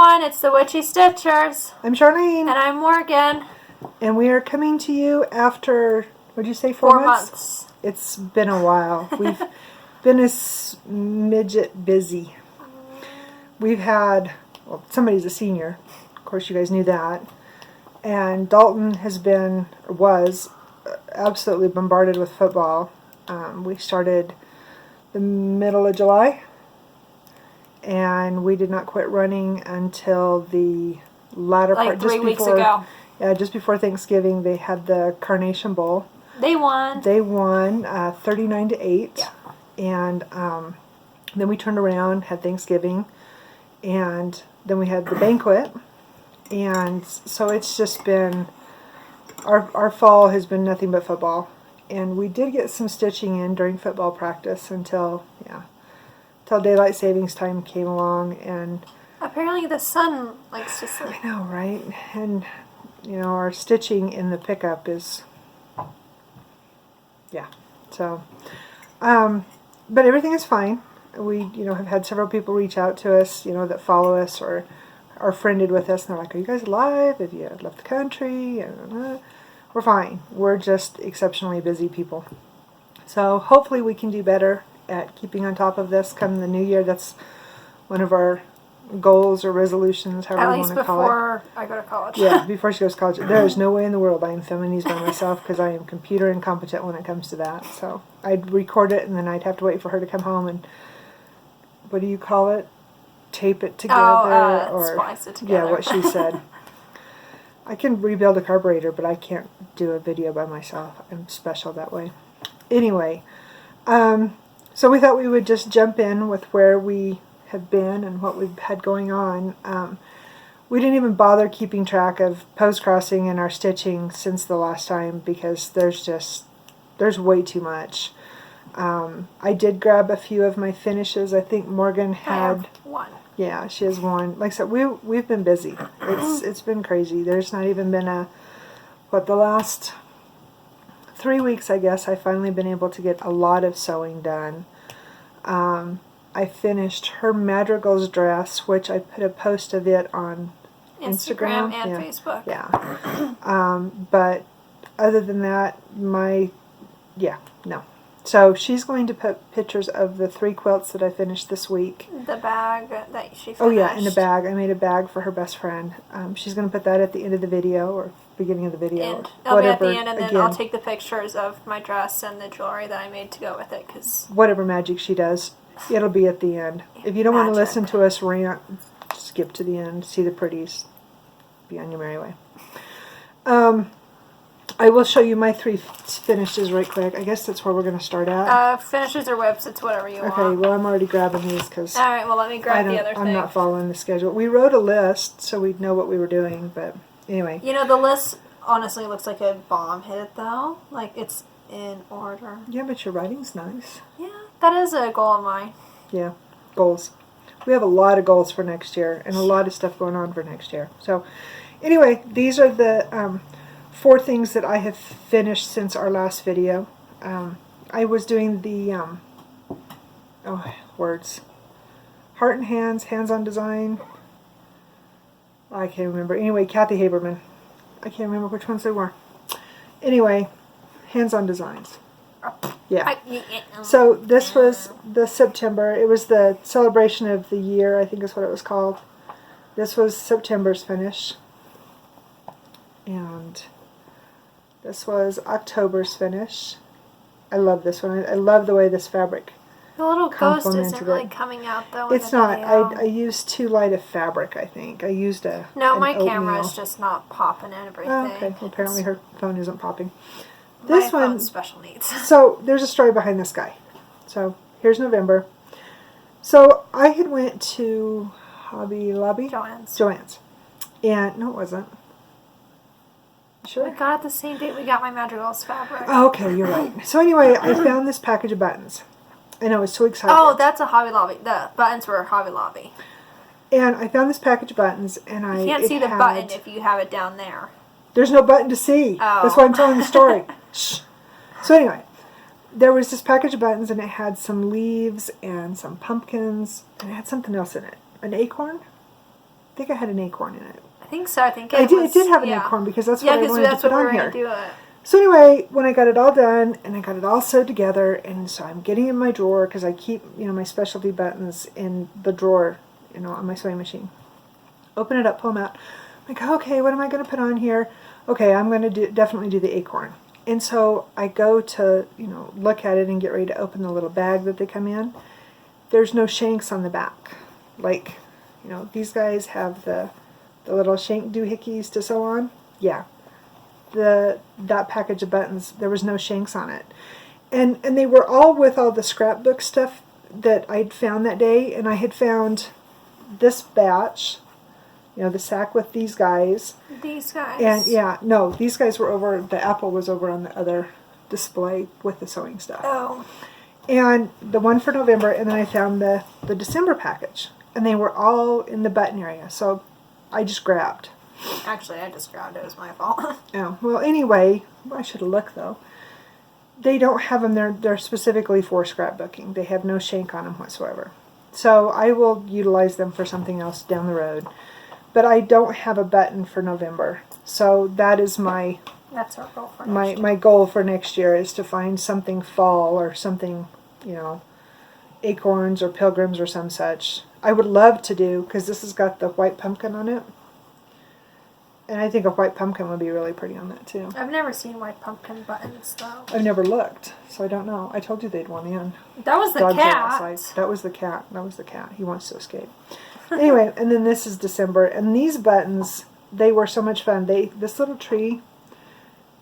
everyone, it's the Witchy Stitchers. I'm Charlene. And I'm Morgan. And we are coming to you after, what did you say, 4 months? 4 months. It's been a while. We've been a midget busy. We've had, well, somebody's a senior. Of course, you guys knew that. And Dalton was absolutely bombarded with football. We started the middle of July. And we did not quit running until the latter part. Like 3 weeks ago. Yeah, just before Thanksgiving, they had the Carnation Bowl. They won. They won 39-8. Yeah. And then we turned around, had Thanksgiving, and then we had the banquet. And so it's just been, our fall has been nothing but football. And we did get some stitching in during football practice until daylight savings time came along. And apparently the sun likes to sleep. I know, right? And you know, our stitching in the pickup is, yeah. So, but everything is fine. We, have had several people reach out to us, that follow us or are friended with us, and they're like, "Are you guys alive? Have you left the country?" And we're fine. We're just exceptionally busy people. So hopefully we can do better at keeping on top of this come the new year. That's one of our goals or resolutions, however you want to call it. At least before I go to college. Yeah, before she goes to college. There is no way in the world I am filming these by myself because I am computer incompetent when it comes to that. So I'd record it and then I'd have to wait for her to come home and, what do you call it? Tape it together? Or splice it together. Yeah, what she said. I can rebuild a carburetor, but I can't do a video by myself. I'm special that way. Anyway, so we thought we would just jump in with where we have been and what we've had going on. We didn't even bother keeping track of post-crossing and our stitching since the last time because there's way too much. I did grab a few of my finishes. I think Morgan had I have one. Yeah, she has one. Like I said, we've been busy. It's been crazy. There's not even been the last 3 weeks, I guess, I've finally been able to get a lot of sewing done. I finished her Madrigal's dress, which I put a post of it on Instagram and Facebook. Yeah. But other than that, no. So she's going to put pictures of the 3 quilts that I finished this week. The bag that she finished. Oh yeah, in a bag. I made a bag for her best friend. She's going to put that at the end of the video or beginning of the video. And it'll be at the end, and then I'll take the pictures of my dress and the jewelry that I made to go with it. Cause whatever magic she does, it'll be at the end. If you don't want to listen to us rant, skip to the end, see the pretties, be on your merry way. I will show you my 3 finishes right quick. I guess that's where we're going to start at. Finishes or whips, it's whatever you want. Okay, well I'm already grabbing these because alright, well let me grab the other thing. I'm not following the schedule. We wrote a list so we'd know what we were doing, but anyway. The list honestly looks like a bomb hit it though. Like it's in order. Yeah, but your writing's nice. Yeah, that is a goal of mine. Yeah, goals. We have a lot of goals for next year and a lot of stuff going on for next year. So anyway, these are the 4 things that I have finished since our last video. I was doing the Heart and Hands, Hands-on Design. I can't remember. Anyway, Kathy Haberman. I can't remember which ones they were. Anyway, Hands-on Designs. Yeah. So this was the September. It was the celebration of the year, I think is what it was called. This was September's finish. And this was October's finish. I love this one. I love the way this fabric the little ghost isn't complemented really it. coming out though. It's not. I used too light a fabric, I think. I used an my oatmeal. camera's just not popping and everything. Oh, okay. Well, apparently her phone isn't popping. My This one, phone's special needs. So there's a story behind this guy. So here's November. So I had went to Hobby Lobby? Joann's. And no, it wasn't. Sure. We got it the same date we got my Madrigal's fabric. Oh, okay, you're right. So anyway, I found this package of buttons. And I was so excited. Oh, that's a Hobby Lobby. The buttons were Hobby Lobby. And I found this package of buttons, and you can't see the button if you have it down there. There's no button to see. Oh. That's why I'm telling the story. Shh. So anyway, there was this package of buttons, and it had some leaves and some pumpkins, and it had something else in it. An acorn, I think I had an acorn in it. I think so. I think it did have an acorn because that's what I wanted to put on here. Do it. So anyway, when I got it all done and I got it all sewed together, and so I'm getting it in my drawer because I keep, my specialty buttons in the drawer, on my sewing machine. Open it up, pull them out. I'm like, okay, what am I going to put on here? Okay, I'm going to definitely do the acorn. And so I go to, look at it and get ready to open the little bag that they come in. There's no shanks on the back. Like, these guys have the little shank doohickeys to sew on. Yeah. That package of buttons, there was no shanks on it. And they were all with all the scrapbook stuff that I'd found that day. And I had found this batch, the sack with these guys. These guys? And these guys were over, the apple was over on the other display with the sewing stuff. Oh. And the one for November, and then I found the December package. And they were all in the button area. So I just grabbed. Actually, I just grabbed it. It was my fault. Oh, well, anyway, I should have looked, though. They don't have them. They're specifically for scrapbooking. They have no shank on them whatsoever. So I will utilize them for something else down the road. But I don't have a button for November. So that is that's our goal for next year. My goal for next year is to find something fall or something, acorns or pilgrims or some such. I would love to do, because this has got the white pumpkin on it. And I think a white pumpkin would be really pretty on that, too. I've never seen white pumpkin buttons, though. I've never looked, so I don't know. I told you they'd one in. That was the cat. That was the cat. That was the cat. He wants to escape. Anyway, and then this is December. And these buttons, they were so much fun. This little tree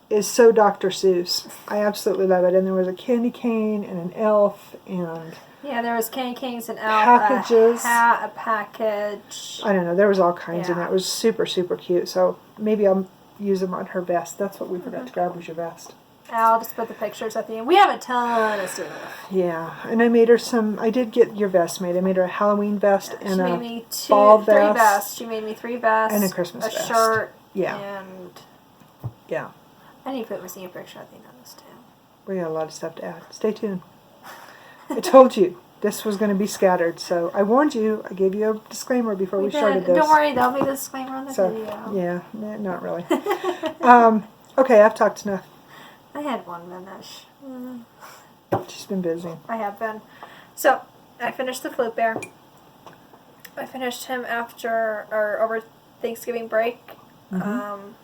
is so Dr. Seuss. I absolutely love it. And there was a candy cane and an elf and... Yeah, there was candy canes and elf, packages. A hat, a package. I don't know. There was all kinds in that. It was super, super cute. So maybe I'll use them on her vest. That's what we forgot to grab, was your vest. I'll just put the pictures at the end. We have a ton of stuff. Yeah, and I made her I did get your vest made. I made her a Halloween vest and she a made me fall vest. 3 vests. She made me 3 vests. And a Christmas vest. A shirt. Yeah. And... Yeah. I need to put a picture at the end of this, too. We got a lot of stuff to add. Stay tuned. I told you this was going to be scattered, so I warned you. I gave you a disclaimer before we started this. Don't worry, there'll be a disclaimer on the video. Yeah, not really. Okay, I've talked enough. I had 1 finish. She's been busy. I have been. So, I finished the flute bear. I finished him over Thanksgiving break. 2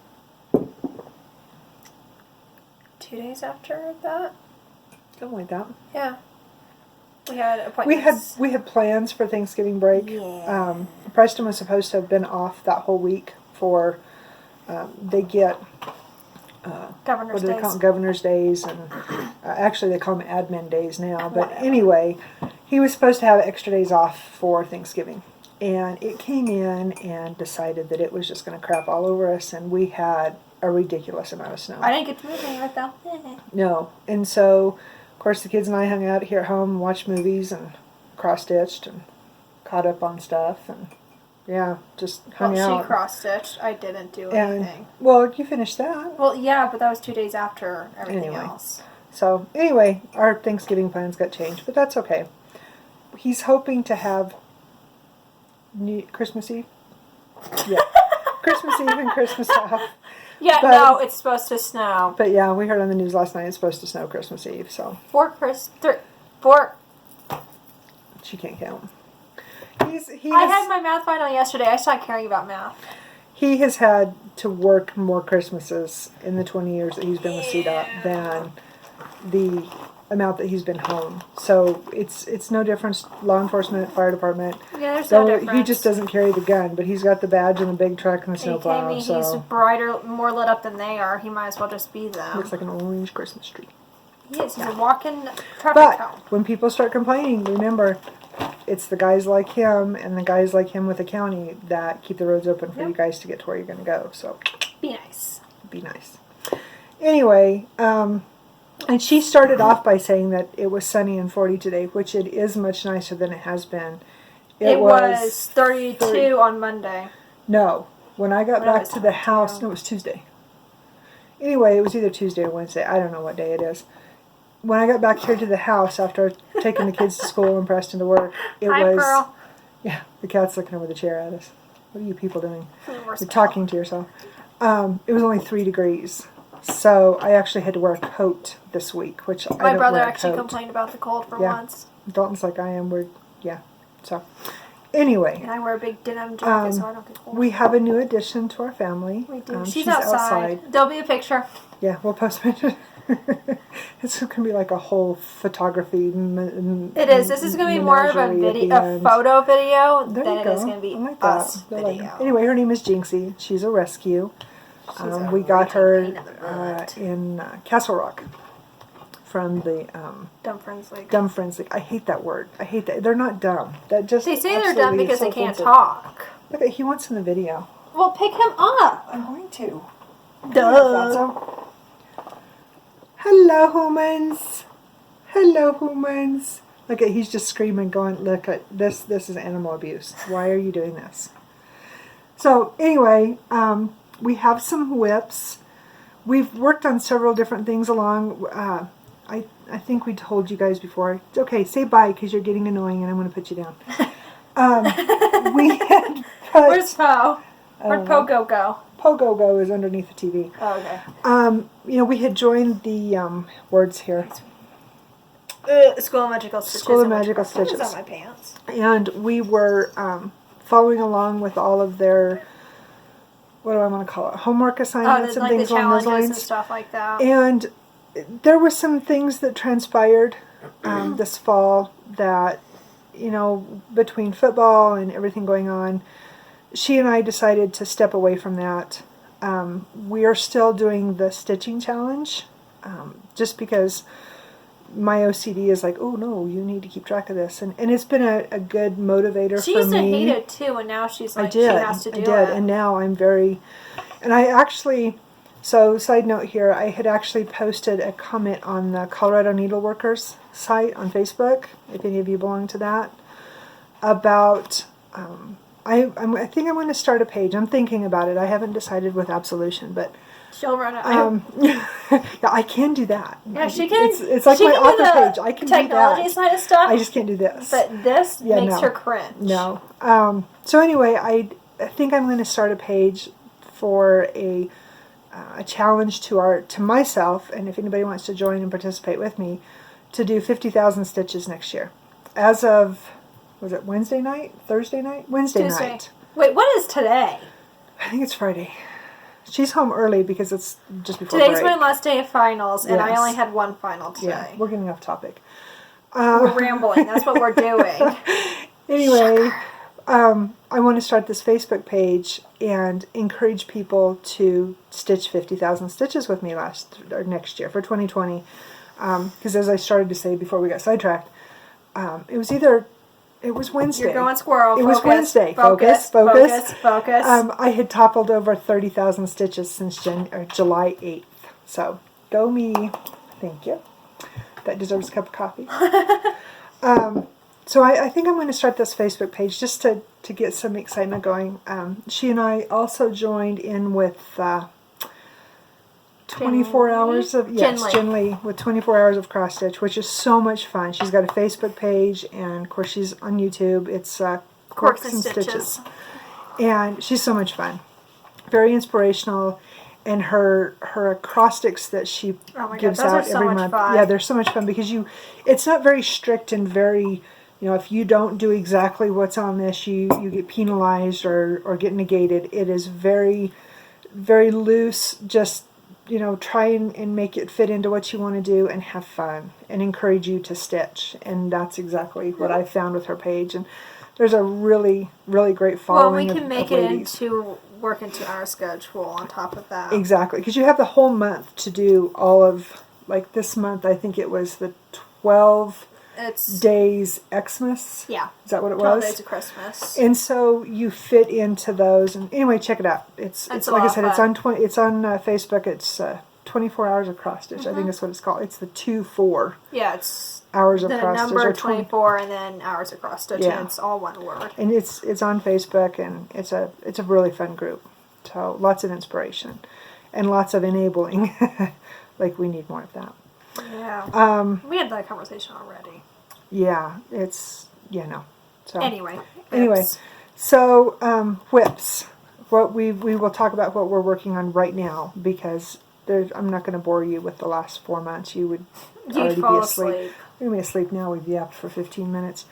days after that. Something like that. Yeah. We had appointments. We had plans for Thanksgiving break. Yeah. Preston was supposed to have been off that whole week for they get Governor's what do they Days. call them? Governor's Days, and actually they call them admin days now. But anyway, he was supposed to have extra days off for Thanksgiving, and it came in and decided that it was just going to crap all over us, and we had a ridiculous amount of snow. I didn't get to move anywhere though. No, and so of course the kids and I hung out here at home and watched movies and cross-stitched and caught up on stuff and just hung out. She cross-stitched. I didn't do anything. Well, you finished that. Well, yeah, but that was 2 days after everything else. So anyway, our Thanksgiving plans got changed, but that's okay. He's hoping to have Christmas Eve. Yeah, Christmas Eve and Christmas off. Yeah, no, it's supposed to snow. But yeah, we heard on the news last night it's supposed to snow Christmas Eve. So 4. She can't count. I had my math final yesterday. I stopped caring about math. He has had to work more Christmases in the 20 years that he's been with CDOT than the amount that he's been home. So it's no difference. Law enforcement, fire department. Yeah, there's no difference. He just doesn't carry the gun, but he's got the badge and the big truck and the snowplow. He's brighter, more lit up than they are. He might as well just be them. Looks like an orange Christmas tree. He is. He's a walking traffic But cone. when people start complaining, remember, it's the guys like him and the guys like him with the county that keep the roads open for you guys to get to where you're going to go. So be nice. Be nice. Anyway, and she started off by saying that it was sunny and 40 today, which it is much nicer than it has been. It was 32 on Monday. No. When I got back to the house, no, it was Tuesday. Anyway, it was either Tuesday or Wednesday. I don't know what day it is. When I got back here to the house after taking the kids to school and Preston to work, it was... Pearl. Yeah, the cat's looking over the chair at us. What are you people doing? We're You're special. talking to yourself. It was only 3 degrees. So I actually had to wear a coat this week, which I My don't brother wear a actually coat. complained about the cold for Yeah. once. Dalton's like I am. So anyway, And I wear a big denim jacket so I don't get cold. we have a new addition to our family. We do. She's outside. There'll be a picture. Yeah, we'll post it. It's going to be like a whole photography. It is. This is going to be more of a video, a photo video than it is going to be I like us that. video. Anyway, her name is Jinxie. She's a rescue. A We got her pain in the butt. in Castle Rock from the Dumb Friends League. Dumb Friends League. I hate that word. I hate that. They're not dumb. That just They say they're absolutely dumb because is so they can't offensive. talk. Look, he wants in the video. Well, pick him up. I'm going to. Duh. Hello, humans. Hello, humans. Look at, he's just screaming, going, look at this. This is animal abuse. Why are you doing this? So anyway, we have some whips. We've worked on several different things along. I think we told you guys before. Okay, say bye because you're getting annoying and I'm going to put you down. We had put, Where's Poe? Where'd Pogo go? Pogo Go is underneath the TV. Oh, okay. You know, we had joined the words here. School of Magical Stitches. School of and Magical Witchcraft. Stitches. It's on my pants. And we were following along with all of their, what do I want to call it, homework assignments and like the things along those challenges and lines. stuff like that. And there were some things that transpired this fall that, you know, between football and everything going on, she and I decided to step away from that. We are still doing the stitching challenge, just because my OCD is like, oh no, you need to keep track of this, and it's been a good motivator She for used to me. hate it too, and now she's like, I did, she has to do I did, it. and now I'm very, and I actually, so side note here, I had actually posted a comment on the Colorado Needleworkers site on Facebook, if any of you belong to that, about, I think I'm going to start a page. I'm thinking about it. I haven't decided with absolution, but She'll run it. yeah, I can do that. Yeah, she can. It's like she my can do author the page. I can technology do that. side of stuff. I just can't do this. But this Yeah, makes no. her cringe. No. So anyway, I think I'm going to start a page for a challenge to myself, and if anybody wants to join and participate with me, to do 50,000 stitches next year. As of, was it Wednesday night? Thursday night? Wednesday Tuesday. night. Wait, what is today? I think it's Friday. She's home early because it's just before Today's break. my last day of finals, and I Yes. only had one final today. Yeah, we're getting off topic. We're rambling. That's what we're doing. Anyway, I want to start this Facebook page and encourage people to stitch 50,000 stitches with me next year for 2020. Because as I started to say before we got sidetracked, it was Wednesday. You're going squirrel. It was Wednesday. Focus. I had toppled over 30,000 stitches since July 8th. So, go me. Thank you. That deserves a cup of coffee. So I think I'm going to start this Facebook page just to get some excitement going. She and I also joined in with 24 hours of, Jen Lee, with 24 hours of cross stitch, which is so much fun. She's got a Facebook page, and of course she's on YouTube. It's Quirks and Stitches. And she's so much fun. Very inspirational. And her acrostics that she gives out every month. Yeah, they're so much fun because it's not very strict and very, you know, if you don't do exactly what's on this, you get penalized or get negated. It is very, very loose. Just, you know, try and make it fit into what you want to do and have fun and encourage you to stitch. And that's exactly what I found with her page. And there's a really, really great following. Well, we can make of it ladies. work into our schedule on top of that. Exactly, because you have the whole month to do all of, like this month, I think it was the 12 days Xmas. Yeah. Is that what it 12 was? days of Christmas. And so you fit into those. And anyway, check it out. It's like I said, it's on Facebook. It's 24 hours of cross stitch. I think that's what it's called. It's the 2-4. Yeah, it's hours of the cross stitch. number 24 and then hours of cross stitch. Yeah. And it's all one word. And it's on Facebook, and it's a really fun group. So lots of inspiration and lots of enabling. Like we need more of that. Yeah. We had that conversation already. Yeah, it's no. So anyway, So, whips. What we will talk about what we're working on right now, because I'm not going to bore you with the last 4 months. You would You'd already fall be asleep. asleep. We're going to be asleep now. We've yapped for 15 minutes.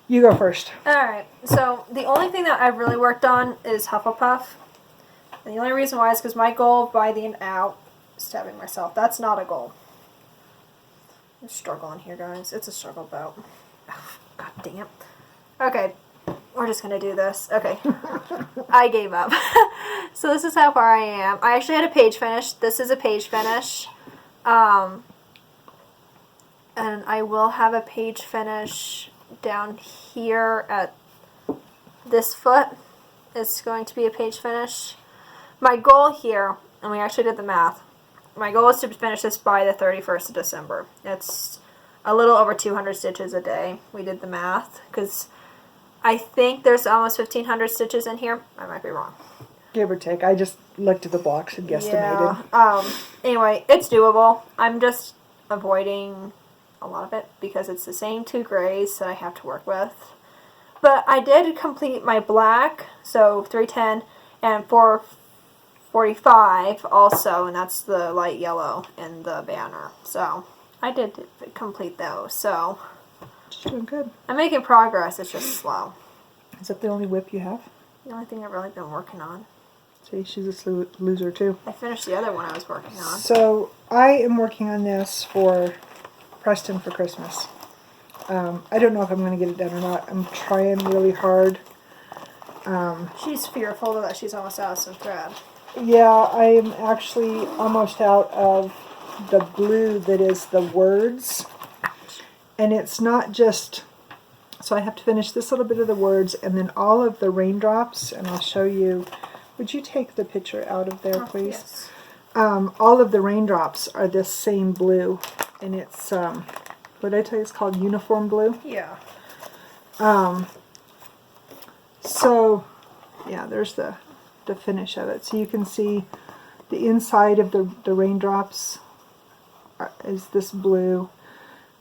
You go first. Alright, so the only thing that I've really worked on is Hufflepuff. And the only reason why is because my goal by the end out, stabbing myself, that's not a goal. I'm struggling here, guys. It's a struggle bout. Oh, God damn. Okay, we're just gonna do this. Okay. I gave up. So this is how far I am. I actually had a page finish. This is a page finish. And I will have a page finish down here at this foot. It's going to be a page finish. My goal here, and we actually did the math, my goal is to finish this by the 31st of December. It's a little over 200 stitches a day. We did the math, because I think there's almost 1,500 stitches in here. I might be wrong. Give or take. I just looked at the blocks and guesstimated. Yeah. Anyway, it's doable. I'm just avoiding a lot of it because it's the same 2 grays that I have to work with. But I did complete my black, so 310 and 445 also, and that's the light yellow in the banner. So I did complete those. So She's doing good. I'm making progress. It's just slow. Is that the only whip you have? The only thing I've really been working on. See, she's a loser too. I finished the other one I was working on. So I am working on this for Preston for Christmas. I don't know if I'm going to get it done or not. I'm trying really hard. She's fearful that she's almost out of some thread. Yeah, I am actually almost out of the blue that is the words. And it's not just... So I have to finish this little bit of the words and then all of the raindrops. And I'll show you... Would you take the picture out of there, please? Yes. All of the raindrops are this same blue. And it's... what did I tell you? It's called uniform blue. Yeah. So, yeah, there's the finish of it. So you can see the inside of the raindrops is this blue.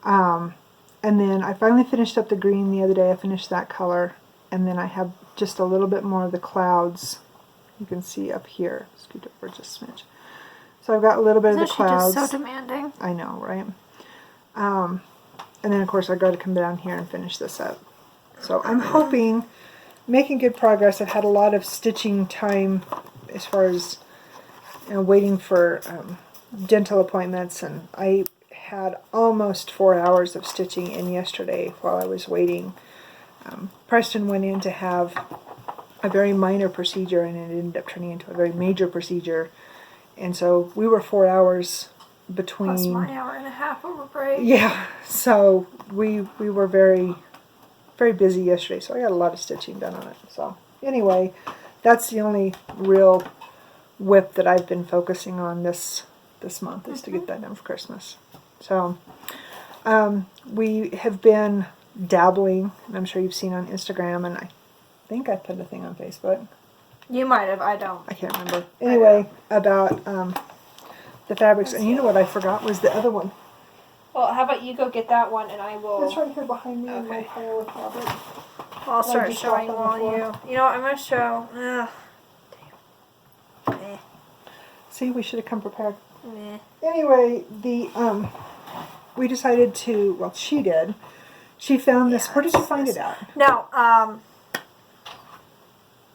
And then I finally finished up the green the other day. I finished that color. And then I have just a little bit more of the clouds. You can see up here. Scoot over just a smidge. So I've got a little bit of the clouds. She's just so demanding. I know, right? And then, of course, I've got to come down here and finish this up. So I'm hoping, making good progress. I've had a lot of stitching time as far as waiting for dental appointments. And I had almost 4 hours of stitching in yesterday while I was waiting. Preston went in to have a very minor procedure, and it ended up turning into a very major procedure. And so we were 4 hours between... Plus my hour and a half over break. Yeah, so we were very, very busy yesterday, so I got a lot of stitching done on it. So anyway, that's the only real whip that I've been focusing on this month, is to get that done for Christmas. So we have been dabbling, and I'm sure you've seen on Instagram, and I think I put a thing on Facebook. You might have. I don't. I can't remember. Anyway, about the fabrics. And you know what I forgot was the other one. Well, how about you go get that one, and I will... It's right here behind me in my Okay. pile of fabric. I'll start just showing dropped on while the floor. you know what, I'm going to show... Damn. Eh. See, we should have come prepared. Meh. Anyway, we decided to, well, she did. She found this. Yeah, Where did you find it at? Now,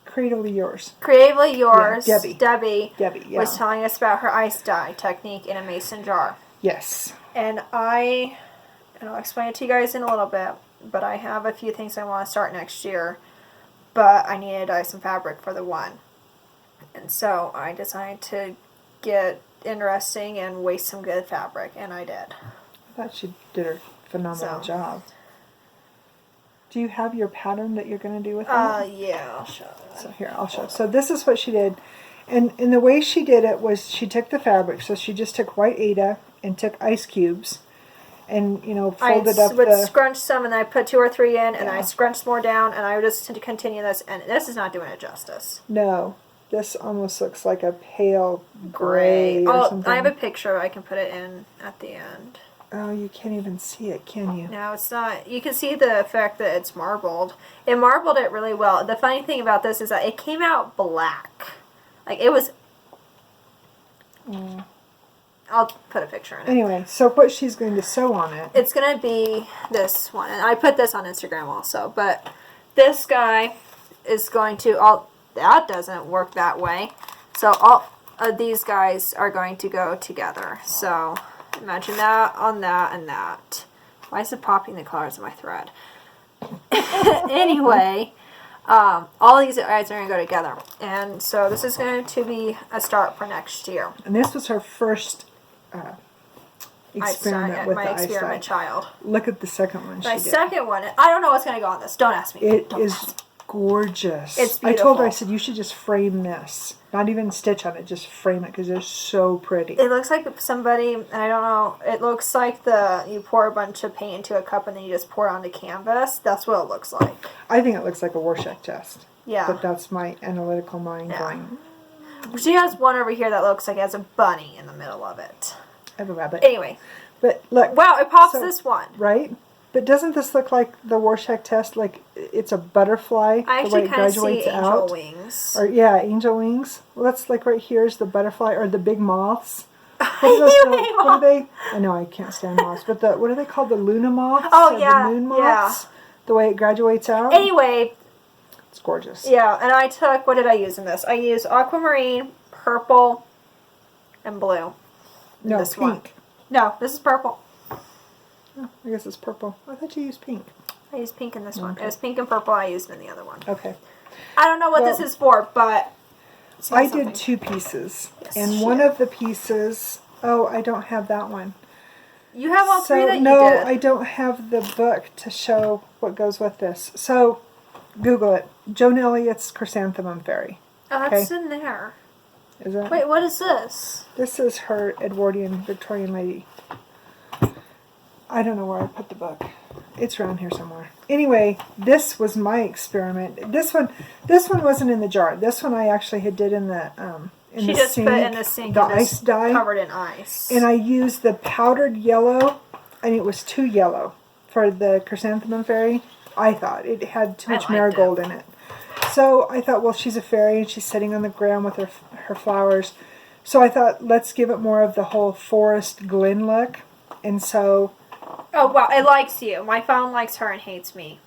Creatively Yours. Creatively Yours, Yeah, Debbie yeah. was telling us about her ice dye technique in a mason jar. Yes. And I'll explain it to you guys in a little bit, but I have a few things I want to start next year, but I needed to dye some fabric for the one. And so I decided to get interesting and waste some good fabric, and I did. I thought she did a phenomenal So. job. Do you have your pattern that you're going to do with it? Yeah, I'll show you. So here, I'll show. So this is what she did. And the way she did it was she took the fabric. So she just took white Aida and took ice cubes and, folded up would the... scrunch some, and I put 2 or 3 in, and Yeah. I scrunched more down, and I would just continue this, and this is not doing it justice. No, this almost looks like a pale gray or Oh, something. I have a picture. I can put it in at the end. Oh, you can't even see it, can you? No, it's not. You can see the effect that it's marbled. It marbled it really well. The funny thing about this is that it came out black. Like, it was... I'll put a picture in it. Anyway, so what she's going to sew on it... It's going to be this one. And I put this on Instagram also. But this guy is going to... that doesn't work that way. So all of these guys are going to go together. So... Imagine that on that and that. Why is it popping the colors of my thread? Anyway, all these guys are going to go together. And so this is going to be a start for next year. And this was her first experiment with my the ice experiment dye. child. Look at the second one My she did. second one, I don't know what's going to go on this. Don't ask me. It Don't is ask me. gorgeous. It's I told her, beautiful. I said, you should just frame this. Not even stitch on it, just frame it because they're so pretty. It looks like somebody, I don't know, it looks like you pour a bunch of paint into a cup and then you just pour it onto canvas. That's what it looks like. I think it looks like a Rorschach test. Yeah. But that's my analytical mind going, She has one over here that looks like it has a bunny in the middle of it. I have a rabbit. Anyway. But look. Wow, it pops this one. Right? But doesn't this look like the Rorschach test? Like it's a butterfly, I the way actually it kind of see graduates angel out? wings. Or yeah, angel wings. Well, that's like right here is the butterfly or the big moths. What are, what are they? I know I can't stand moths, but what are they called? The Luna moths? Oh, or yeah, the moon moths. The way it graduates out. Anyway. It's gorgeous. Yeah, and I took, what did I use in this? I used aquamarine, purple, and blue. No, this pink. one. No, this is purple. Oh, I guess it's purple. I thought you used pink. I used pink in this one. Okay. It was pink and purple I used in the other one. Okay. I don't know what this is for, but... I did 2 pieces. Yes, and one of the pieces... Oh, I don't have that one. You have all 3 that you no, did. I don't have the book to show what goes with this. So, Google it. Joan Elliott's Chrysanthemum Fairy. Oh, that's in there. Is it? Wait, what is this? This is her Edwardian Victorian lady. I don't know where I put the book. It's around here somewhere. Anyway, this was my experiment. This one wasn't in the jar. This one I actually did in the in She the just sink, put in the sink the and ice just dye, covered in ice. and I used the powdered yellow, and it was too yellow for the Chrysanthemum Fairy. I thought it had too much marigold in it. So I thought, well, she's a fairy and she's sitting on the ground with her flowers. So I thought, let's give it more of the whole forest glen look. And so... Oh, wow, it likes you. My phone likes her and hates me.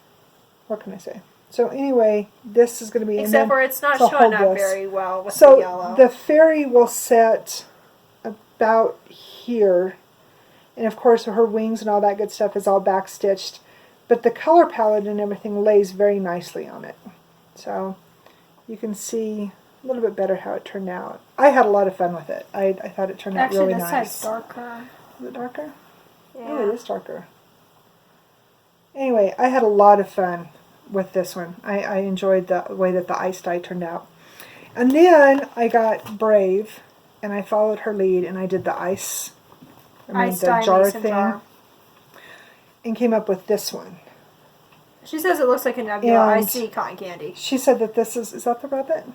What can I say? So anyway, this is going to be... Except for it's not showing up very well with the yellow. So the fairy will set about here. And of course, her wings and all that good stuff is all backstitched. But the color palette and everything lays very nicely on it. So you can see a little bit better how it turned out. I had a lot of fun with it. I thought it turned out really nice. Actually, this side's darker. Is it darker? Yeah. Oh, it is darker. Anyway, I had a lot of fun with this one. I enjoyed the way that the ice dye turned out. And then I got brave, and I followed her lead, and I did the ice dye jar mason thing, jar. and came up with this one. She says it looks like a nebula. And I see cotton candy. She said that this is that the rabbit?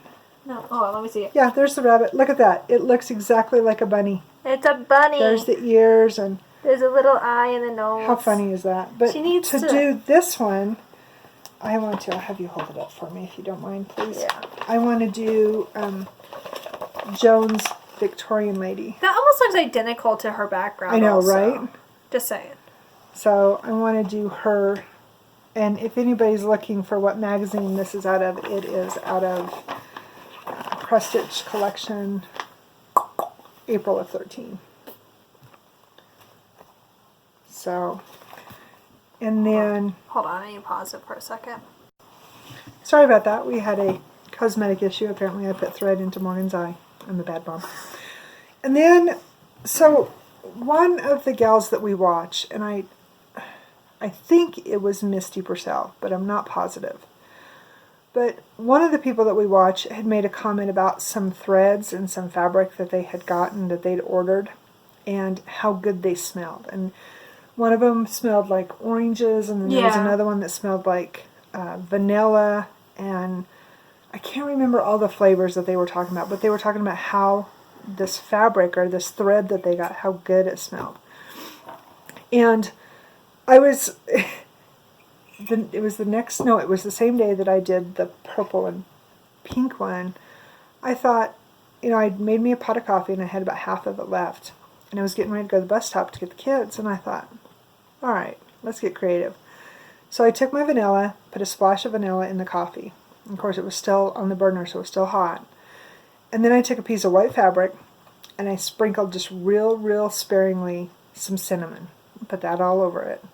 No. Oh, let me see it. Yeah, there's the rabbit. Look at that. It looks exactly like a bunny. It's a bunny. There's the ears, and there's a little eye in the nose. how funny is that? But she needs to do this one, I'll have you hold it up for me if you don't mind, please. Yeah. I want to do Joan's Victorian lady. That almost looks identical to her background. I know, also. right? Just saying. So I want to do her. And if anybody's looking for what magazine this is out of, it is out of Cross Stitch Collection, April of 13. So, and then... Hold on, I need to pause it for a second. Sorry about that. We had a cosmetic issue. Apparently I put thread into Morgan's eye. I'm a bad mom. And then, so one of the gals that we watch, and I think it was Misty Purcell, but I'm not positive. But one of the people that we watch had made a comment about some threads and some fabric that they had gotten, that they'd ordered, and how good they smelled. And one of them smelled like oranges, and then there was another one that smelled like vanilla, and I can't remember all the flavors that they were talking about, but they were talking about how this fabric or this thread that they got, how good it smelled. And I was, it was the same day that I did the purple and pink one. I thought, I'd made me a pot of coffee and I had about half of it left. And I was getting ready to go to the bus stop to get the kids. And I thought, all right, let's get creative. So I took my vanilla, put a splash of vanilla in the coffee. And of course, it was still on the burner, so it was still hot. And then I took a piece of white fabric and I sprinkled just real sparingly some cinnamon. Put that all over it.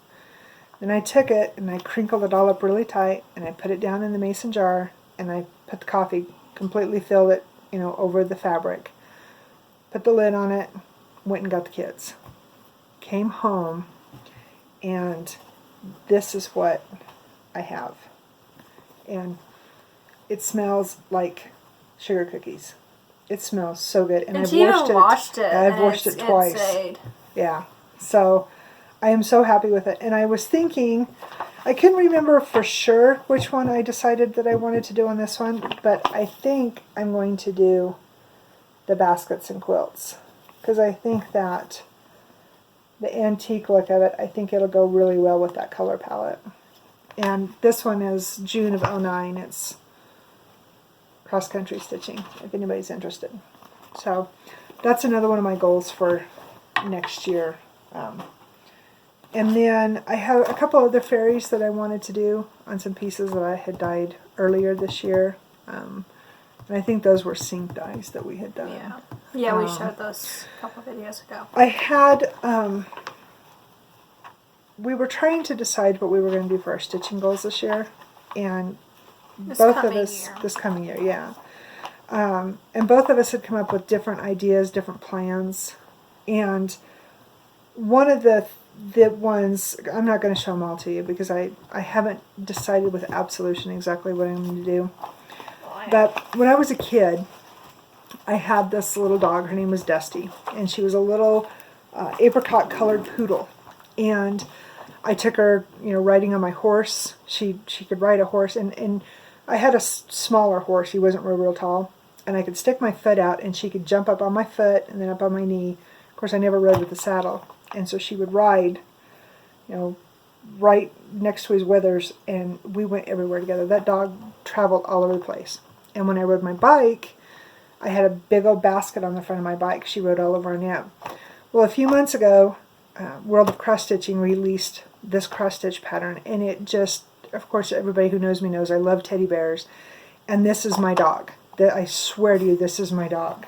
Then I took it and I crinkled it all up really tight and I put it down in the mason jar and I put the coffee, completely filled it, over the fabric. Put the lid on it, went and got the kids. Came home and this is what I have. And it smells like sugar cookies. It smells so good. And I've washed it. I've washed it twice. Yeah. So I am so happy with it. And I was thinking, I couldn't remember for sure which one I decided that I wanted to do on this one, but I think I'm going to do the baskets and quilts. Because I think that the antique look of it, I think it'll go really well with that color palette. And this one is June of '09. It's cross-country stitching, if anybody's interested. So that's another one of my goals for next year. And then I have a couple other fairies that I wanted to do on some pieces that I had dyed earlier this year. And I think those were sink dyes that we had done. Yeah, we showed those a couple videos ago. I had, we were trying to decide what we were going to do for our stitching goals this year. And this coming year, yeah. And both of us had come up with different ideas, different plans. And one of the ones, I'm not going to show them all to you because I haven't decided with absolution exactly what I'm going to do. But when I was a kid, I had this little dog. Her name was Dusty. And she was a little apricot colored poodle. And I took her, riding on my horse. She could ride a horse. And I had a smaller horse. He wasn't real tall. And I could stick my foot out and she could jump up on my foot and then up on my knee. Of course, I never rode with the saddle. And so she would ride, right next to his withers, and we went everywhere together. That dog traveled all over the place. And when I rode my bike, I had a big old basket on the front of my bike. She rode all over on that. Well, a few months ago, World of Cross Stitching released this cross stitch pattern, and it just, of course, everybody who knows me knows I love teddy bears, and this is my dog. I swear to you, this is my dog.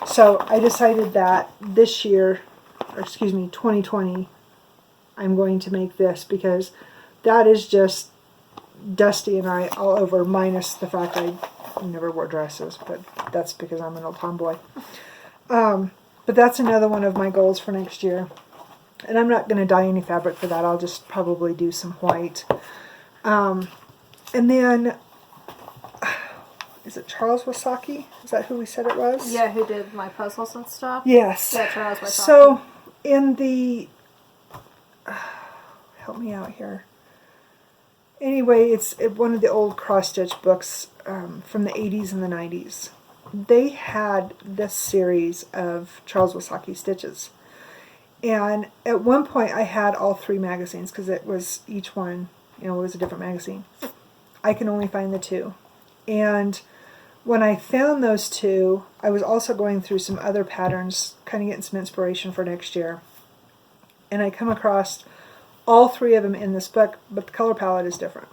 So I decided that this year, 2020, I'm going to make this because that is just Dusty and I all over, minus the fact I never wore dresses, but that's because I'm an old tomboy. But that's another one of my goals for next year. And I'm not going to dye any fabric for that. I'll just probably do some white. And then, is it Charles Wasaki? Is that who we said it was? Yeah, who did my puzzles and stuff? Yes. Yeah, Charles Wasaki. So, in the, help me out here. Anyway, it's one of the old cross-stitch books from the 80s and the 90s. They had this series of Charles Wasaki stitches. And at one point I had all three magazines because it was each one, it was a different magazine. I can only find the two. And when I found those two, I was also going through some other patterns, kind of getting some inspiration for next year. And I come across all three of them in this book, but the color palette is different.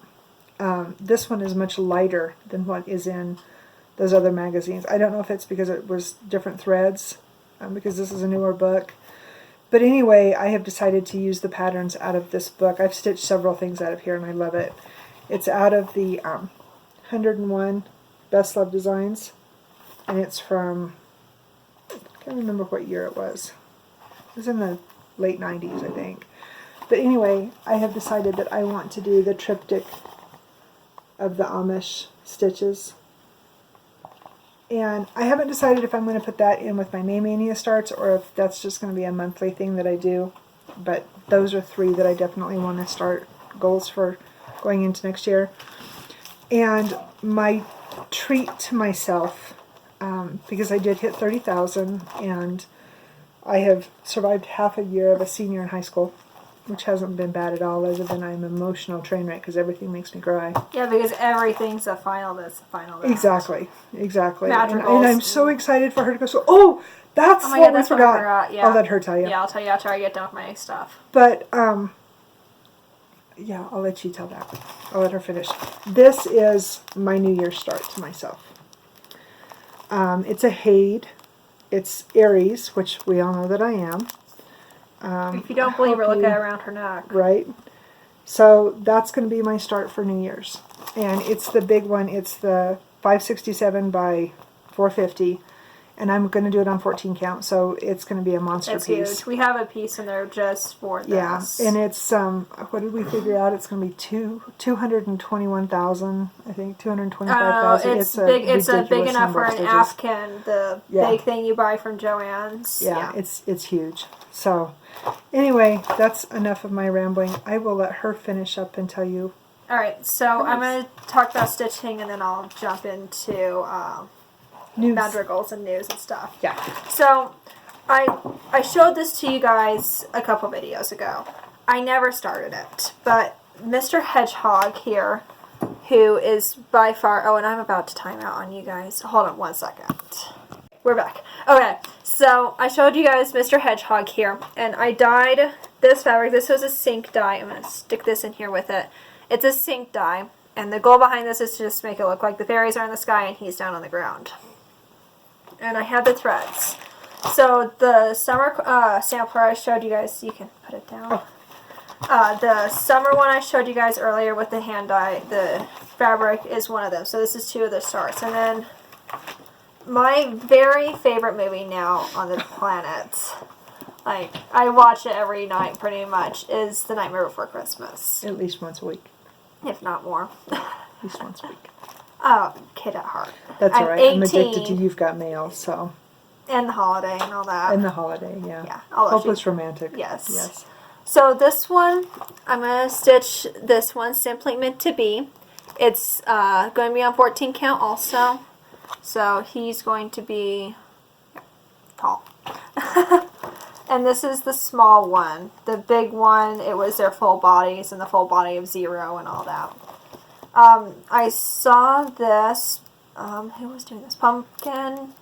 This one is much lighter than what is in those other magazines. I don't know if it's because it was different threads, because this is a newer book. But anyway, I have decided to use the patterns out of this book. I've stitched several things out of here, and I love it. It's out of the 101 Best Love Designs, and it's from, I can't remember what year it was. It was in the late 90s, I think. But anyway, I have decided that I want to do the triptych of the Amish stitches. And I haven't decided if I'm going to put that in with my May Mania starts or if that's just going to be a monthly thing that I do. But those are three that I definitely want to start goals for going into next year. And my treat to myself, because I did hit 30,000 and I have survived half a year of a senior in high school. which hasn't been bad at all, other than I'm an emotional train wreck because everything makes me cry. Yeah, because everything's a final this, a final that. Exactly. And Madrigals. I'm so excited for her to go. So, oh, that's my what God, we that's what forgot. I forgot. Yeah. I'll let her tell you. Yeah, I'll tell you after I get done with my stuff. But, yeah, I'll let you tell that. I'll let her finish. This is my New Year's start to myself. It's a Hade. It's Aries, which we all know that I am. If you don't believe her, look at it around her neck. Right? So that's going to be my start for New Year's. And it's the big one. It's the 567 by 450. And I'm going to do it on 14 count. So it's going to be a monster It's piece. huge. We have a piece in there just for Yeah. this. And it's, what did we figure out? It's going to be 221,000, I think, 225,000. It's big. It's a big ridiculous enough number for of an stitches. Afghan, the big thing you buy from Joann's. Yeah, it's huge. So, anyway, that's enough of my rambling. I will let her finish up and tell you. All right, so I'm going to talk about stitching, and then I'll jump into News. madrigals and news and stuff. Yeah. So, I showed this to you guys a couple videos ago. I never started it, but Mr. Hedgehog here, who is by far... Oh, and I'm about to time out on you guys. Hold on 1 second. We're back. Okay, so I showed you guys Mr. Hedgehog here, and I dyed this fabric. This was a sink dye. I'm going to stick this in here with it. It's a sink dye, and the goal behind this is to just make it look like the fairies are in the sky and he's down on the ground. And I had the threads. So the summer sampler I showed you guys, you can put it down. The summer one I showed you guys earlier with the hand dye, the fabric is one of them. So this is two of the starts. And then my very favorite movie now on the planet, like I watch it every night pretty much, is The Nightmare Before Christmas. At least once a week. If not more. At least once a week. Oh, kid at heart. That's I'm all right. 18, I'm addicted to You've Got Mail, so. and the holiday and all that. And the holiday, yeah. Yeah, all those. Hopeless Romantic. Yes. Yes. So this one, I'm going to stitch this one, Simply Meant to Be. It's going to be on 14 count also. So he's going to be tall. And this is the small one. The big one, it was their full bodies and the full body of 0 and all that. I saw this, who was doing this? Pumpkin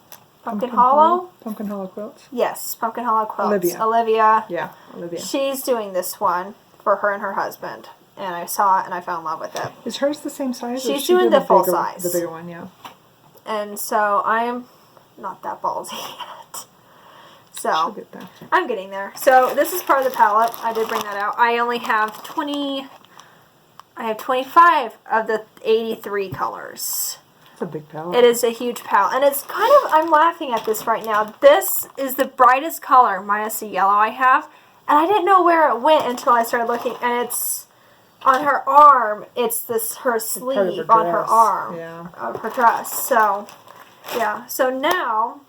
Hollow? Pumpkin Hollow Quilts? Yes, Pumpkin Hollow Quilts. Olivia. Yeah, Olivia. She's doing this one for her and her husband. And I saw it and I fell in love with it. Is hers the same size? She's doing the full bigger, size. The bigger one, yeah. And so I'm not that ballsy yet. So She'll get there. I'm getting there. So this is part of the palette. I did bring that out. I only have 25 of the 83 colors. It's a big palette. It is a huge palette. And it's kind of, I'm laughing at this right now. This is the brightest color minus the yellow I have. And I didn't know where it went until I started looking. And it's on her arm. It's this, her sleeve on her arm. Yeah. Of her dress. So, yeah. So now,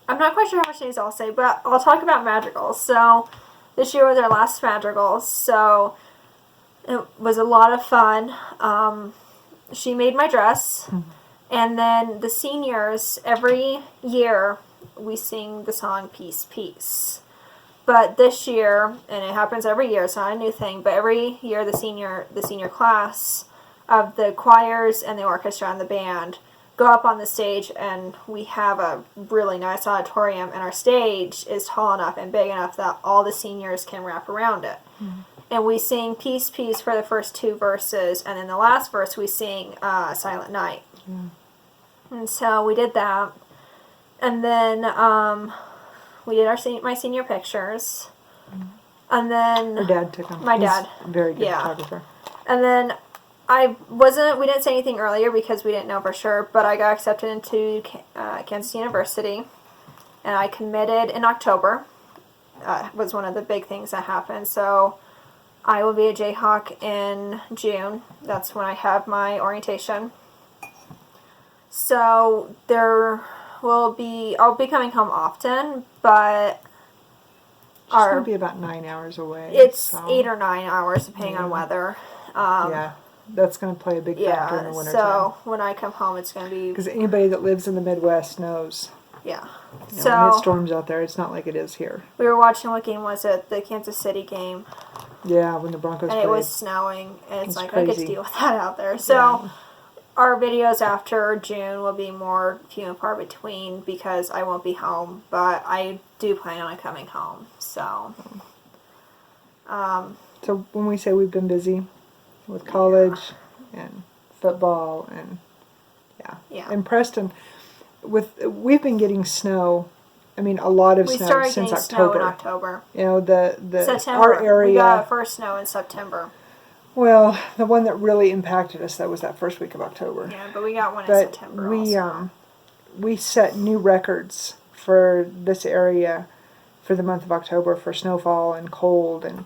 I'm not quite sure how much news I'll say, but I'll talk about madrigals. So, this year was our last madrigals. So, it was a lot of fun. She made my dress. Mm-hmm. And then the seniors, every year, we sing the song Peace, Peace. But this year, and it happens every year, it's not a new thing, but every year the senior class of the choirs and the orchestra and the band go up on the stage, and we have a really nice auditorium, and our stage is tall enough and big enough that all the seniors can wrap around it. Mm-hmm. And we sing Peace, Peace for the first 2 verses, and then the last verse we sing Silent Night. Mm. And so we did that. And then we did my senior pictures. Mm. And then her dad took them. My dad. Very good photographer. And then we didn't say anything earlier because we didn't know for sure, but I got accepted into Kansas University. And I committed in October. Was one of the big things that happened. So I will be a Jayhawk in June. That's when I have my orientation. So I'll be coming home often, but it's going to be about 9 hours away. It's 8 or 9 hours depending on weather. Yeah, that's going to play a big factor in the winter time. So when I come home, it's going to be... Because anybody that lives in the Midwest knows You know, and it So storms out there. It's not like it is here. we were watching, what game was it? The Kansas City game. Yeah, when the Broncos And played. it was snowing, and it's like, I get to crazy. deal with that out there. So Yeah. our videos after June will be more few and far between because I won't be home, but I do plan on coming home. So, So when we say we've been busy with college and football and yeah. and Preston, we've been getting snow. I mean, a lot of We snow started since getting snow in October. October. You know, the September. our area. We got first snow in September. Well, the one that really impacted us, that was that first week of October. Yeah, but we got one in But September we also. we set new records for this area for the month of October for snowfall and cold, and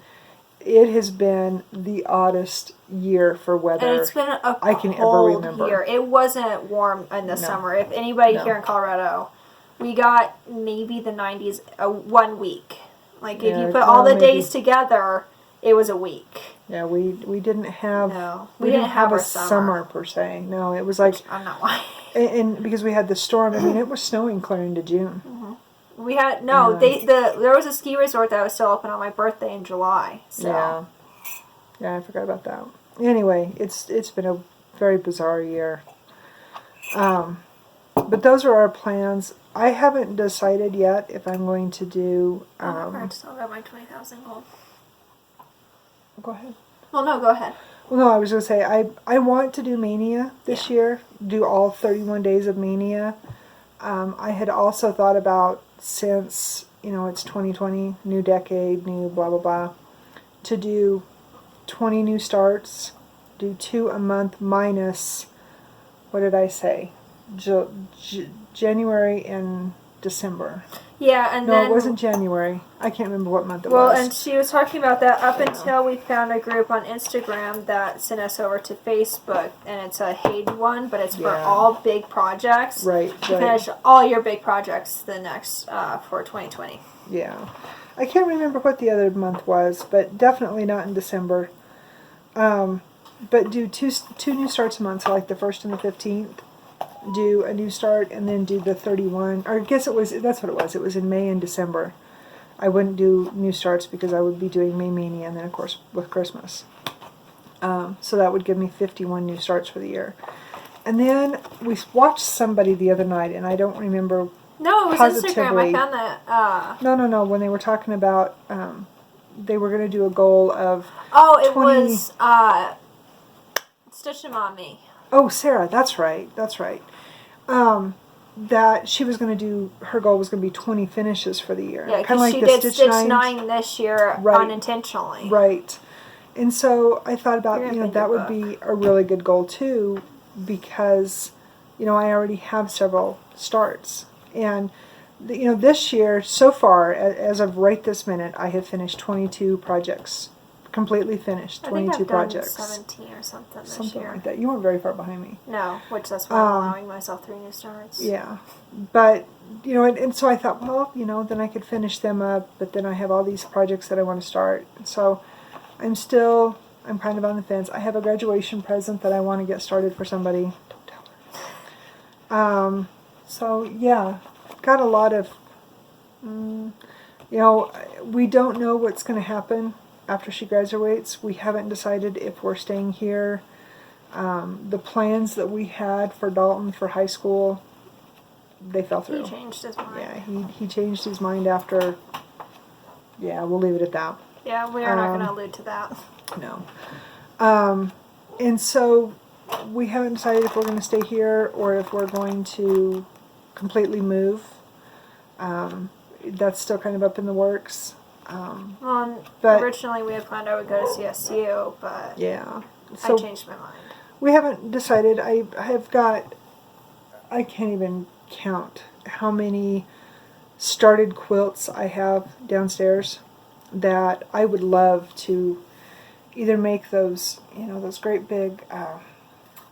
it has been the oddest year for weather And it's been a I can ever cold remember. year. It wasn't warm in the No. summer. If anybody No. here in Colorado, we got maybe the 90s 1 week. Like, if Yeah, you put all the well, maybe. days together, it was a week. Yeah, we didn't have No. we didn't have our a summer per se. No, it was like I'm not lying. and because we had the storm. I mean, it was snowing clear into June. We had, no, there was a ski resort that was still open on my birthday in July. So. Yeah, I forgot about that. Anyway, it's been a very bizarre year. But those are our plans. I haven't decided yet if I'm going to do. I still got my 20,000 goal. Go ahead. Well, no, go ahead. Well, no, I was going to say I want to do Mania this year. Do all 31 days of Mania. I had also thought about, since it's 2020, new decade, new blah blah blah, to do 20 new starts, do 2 a month minus, what did I say, January and December. Yeah, and No, then... it wasn't January. I can't remember what month it Well, was. and she was talking about that up until we found a group on Instagram that sent us over to Facebook, and it's a Hayden one, but it's for Yeah. all big projects. Right, You right. finish all your big projects the next, for 2020. Yeah. I can't remember what the other month was, but definitely not in December. But do two new starts a month, so like the 1st and the 15th. Do a new start and then do the 31. Or I guess that's what it was. It was in May and December. I wouldn't do new starts because I would be doing May Mania and then, of course, with Christmas. So that would give me 51 new starts for the year. And then we watched somebody the other night, and I don't remember. No, it was Instagram. I positively. found that. No. When they were talking about, they were going to do a goal of. Oh, it 20 was Stitch Them On Me. Oh, Sarah, that's right. That she was going to do, her goal was going to be 20 finishes for the year. Yeah, Kind of because like she the did Stitch 9 this year Right. unintentionally. Right. And so I thought about, You're gonna that think would your be a really good goal too, because, I already have several starts. And, this year, so far, as of right this minute, I have finished 22 projects. Completely finished, 22 I think I've projects. done 17 or something this Something year. like that. You weren't very far behind me. No, which that's why I'm allowing myself 3 new starts. Yeah. But, and so I thought, well, then I could finish them up, but then I have all these projects that I want to start. So I'm kind of on the fence. I have a graduation present that I want to get started for somebody. Don't tell her. So, yeah, got a lot of, we don't know what's going to happen after she graduates. We haven't decided if we're staying here. The plans that we had for Dalton for high school, they fell through. He changed his mind. Yeah, he changed his mind after. Yeah, we'll leave it at that. Yeah, we are not going to allude to that. No. And so we haven't decided if we're going to stay here or if we're going to completely move. That's still kind of up in the works. Well, but- originally we had planned I would go to CSU, but Yeah. I So changed my mind. we haven't decided. I can't even count how many started quilts I have downstairs that I would love to either make those, those great big,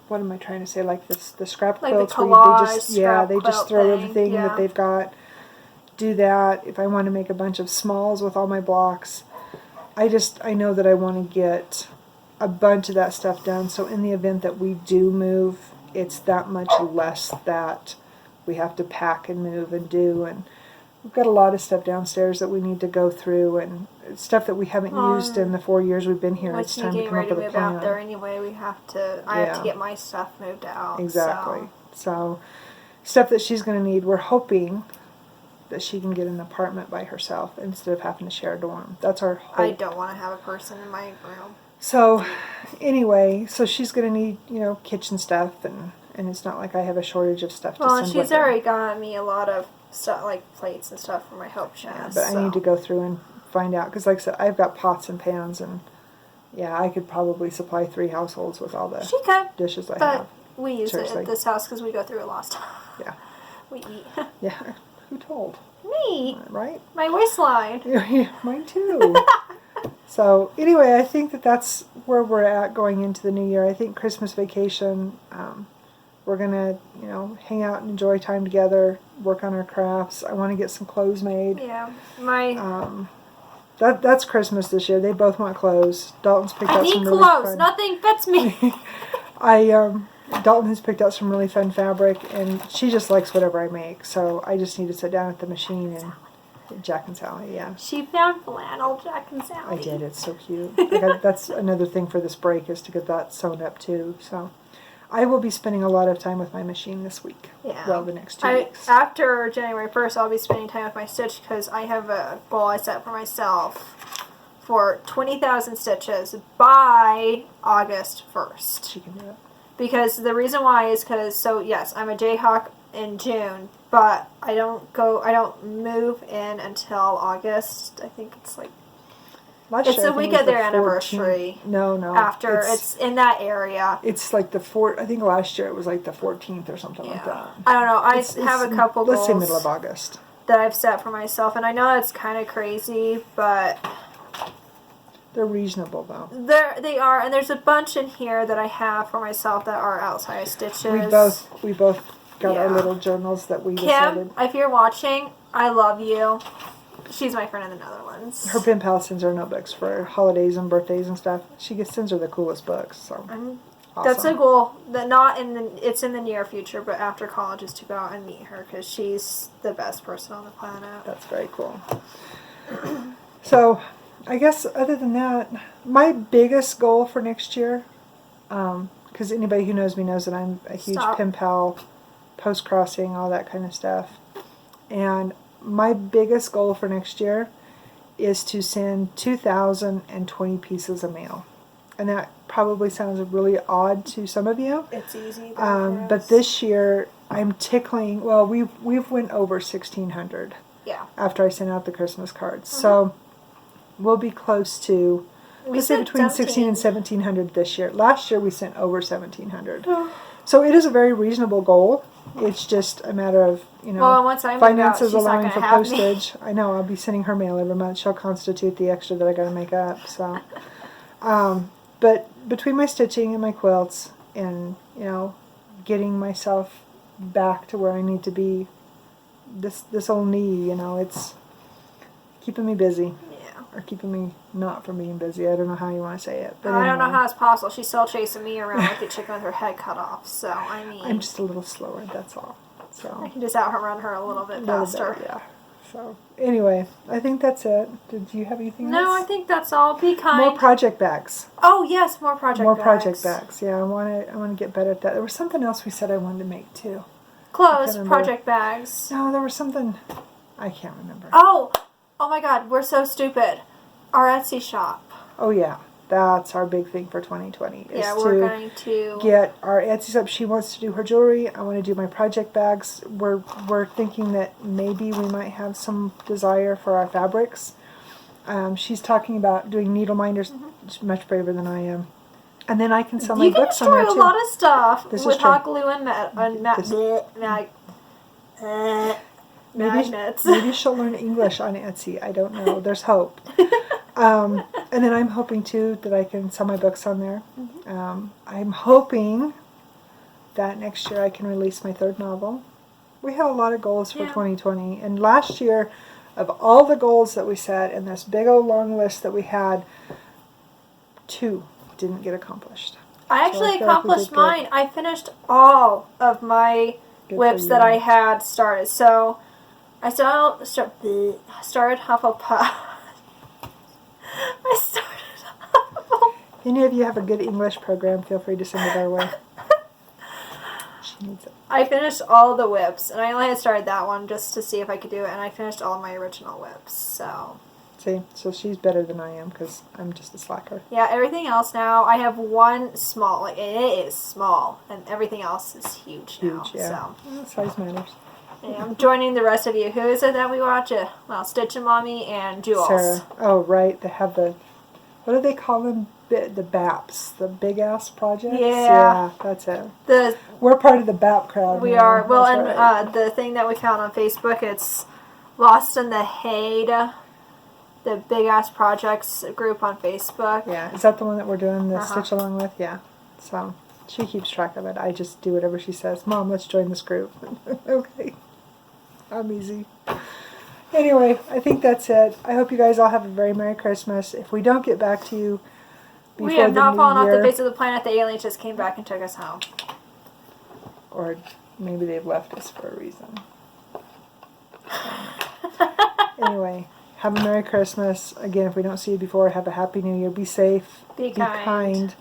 what am I trying to say, like the scrap Like the quilts collage they just scrap throw quilt everything thing, that they've got. Do that. If I want to make a bunch of smalls with all my blocks, I know that I want to get a bunch of that stuff done, so in the event that we do move, it's that much less that we have to pack and move and do, and we've got a lot of stuff downstairs that we need to go through, and stuff that we haven't used in the 4 years we've been here. It's time to come up with a move plan. out there anyway. We have to. I have to get my stuff moved out. Exactly. So stuff that she's going to need. We're hoping that she can get an apartment by herself instead of having to share a dorm. That's our hope. I don't want to have a person in my room. So anyway, so she's going to need, kitchen stuff, and it's not like I have a shortage of stuff to send with her. Well, she's already got me a lot of stuff, like plates and stuff for my hope chest. Yeah, but I need to go through and find out, because like I said, I've got pots and pans, and yeah, I could probably supply 3 households with all the dishes I have. But we use it at this house because we go through a lot of stuff. Yeah. We eat. Yeah. Who told? Me. Right? My waistline. Yeah, mine too. So anyway, I think that's where we're at going into the new year. I think Christmas vacation, we're going to, hang out and enjoy time together, work on our crafts. I want to get some clothes made. Yeah. That's Christmas this year. They both want clothes. Dalton's picked out some really clothes. fun. Nothing fits me. Dalton has picked out some really fun fabric, and she just likes whatever I make. So I just need to sit down at the machine and Jack and Sally. Yeah. She found flannel Jack and Sally. I did. It's so cute. That's another thing for this break, is to get that sewn up too. So I will be spending a lot of time with my machine this week. Yeah. Well, the next 2 weeks. After January 1st, I'll be spending time with my stitch, because I have a goal I set for myself for 20,000 stitches by August 1st. She can do it. Because the reason why is because, yes, I'm a Jayhawk in June, but I don't move in until August. I think it's like, it's the week of their anniversary. No. After, it's in that area. It's like I think last year it was like the 14th or something like that. I don't know. I have a couple goals. Let's say middle of August. That I've set for myself, and I know it's kind of crazy, but they're reasonable though. They are, and there's a bunch in here that I have for myself that are outside stitches. We both got our little journals that we decided. Kim, if you're watching, I love you. She's my friend in the Netherlands. Her pen pal sends her notebooks for holidays and birthdays and stuff. She sends her the coolest books. So awesome. That's a goal. It's in the near future, but after college is to go out and meet her, because she's the best person on the planet. That's very cool. So I guess other than that, my biggest goal for next year, because anybody who knows me knows that I'm a huge pen pal, post-crossing, all that kind of stuff. And my biggest goal for next year is to send 2,020 pieces of mail. And that probably sounds really odd to some of you. It's easy. But this year, I'm tickling, well, we've went over 1,600. Yeah. After I sent out the Christmas cards. So we'll be close to, let's say between 1,600 and 1,700 this year. Last year we sent over 1,700. So it is a very reasonable goal. It's just a matter of, once I finances move out, allowing for postage. I know, I'll be sending her mail every month. She'll constitute the extra that I got to make up. So, but between my stitching and my quilts and, getting myself back to where I need to be, this old knee, it's keeping me busy. Or keeping me not from being busy. I don't know how you want to say it. But I don't know how it's possible. She's still chasing me around like a chicken with her head cut off. So, I mean, I'm just a little slower, that's all. So I can just outrun her a little bit faster. Yeah. So, anyway, I think that's it. Did you have anything else? No, I think that's all. Be kind. More project bags. Oh, yes, more project bags. More project bags. Yeah, I want to get better at that. There was something else we said I wanted to make, too. Clothes, project bags. No, there was something, I can't remember. Oh my God, we're so stupid. Our Etsy shop. Oh yeah, that's our big thing for 2020. Yeah, we're going to get our Etsy shop. She wants to do her jewelry. I want to do my project bags. We're thinking that maybe we might have some desire for our fabrics. She's talking about doing needle minders. She's much braver than I am. And then I can sell my books on there too. You can destroy a lot of stuff with hot glue and magnets. Maybe she'll learn English on Etsy. I don't know. There's hope. And then I'm hoping too that I can sell my books on there. I'm hoping that next year I can release my 3rd novel. We have a lot of goals for 2020. And last year, of all the goals that we set in this big old long list that we had, 2 didn't get accomplished. I actually accomplished mine. I finished all of my whips that I had started. So I started Hufflepuff. I started Hufflepuff. Any of you have a good English program, feel free to send it our way. She needs it. I finished all the whips, and I only had started that one just to see if I could do it, and I finished all my original whips, so... See, so she's better than I am, because I'm just a slacker. Yeah, everything else now, I have one small, like, it is small, and everything else is huge now, Huge, yeah. so... Well, size matters. Yeah, I'm joining the rest of you. Who is it that we watch? Well, Stitch and Mommy and Jules. Sarah. Oh, right, they have the... What do they call them? The BAPs, the big ass projects. Yeah, that's it. The We're part of the BAP crowd. we now. are well, That's and right. the thing that we found on Facebook, it's Lost in the Hade, the big ass projects group on Facebook. Yeah, is that the one that we're doing the Uh-huh. Stitch along with? Yeah. So she keeps track of it. I just do whatever she says. Mom, let's join this group. Okay, I'm easy. Anyway, I think that's it. I hope you guys all have a very Merry Christmas. If we don't get back to you before We have the not new fallen off year, the face of the planet. The aliens just came back and took us home. or maybe they've left us for a reason. Anyway, have a Merry Christmas. Again, if we don't see you before, have a Happy New Year. Be safe. Be kind.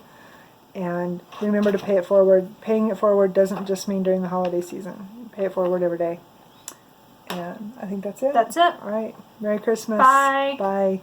And remember to pay it forward. Paying it forward doesn't just mean during the holiday season. Pay it forward every day. And I think that's it. That's it. All right. Merry Christmas. Bye. Bye.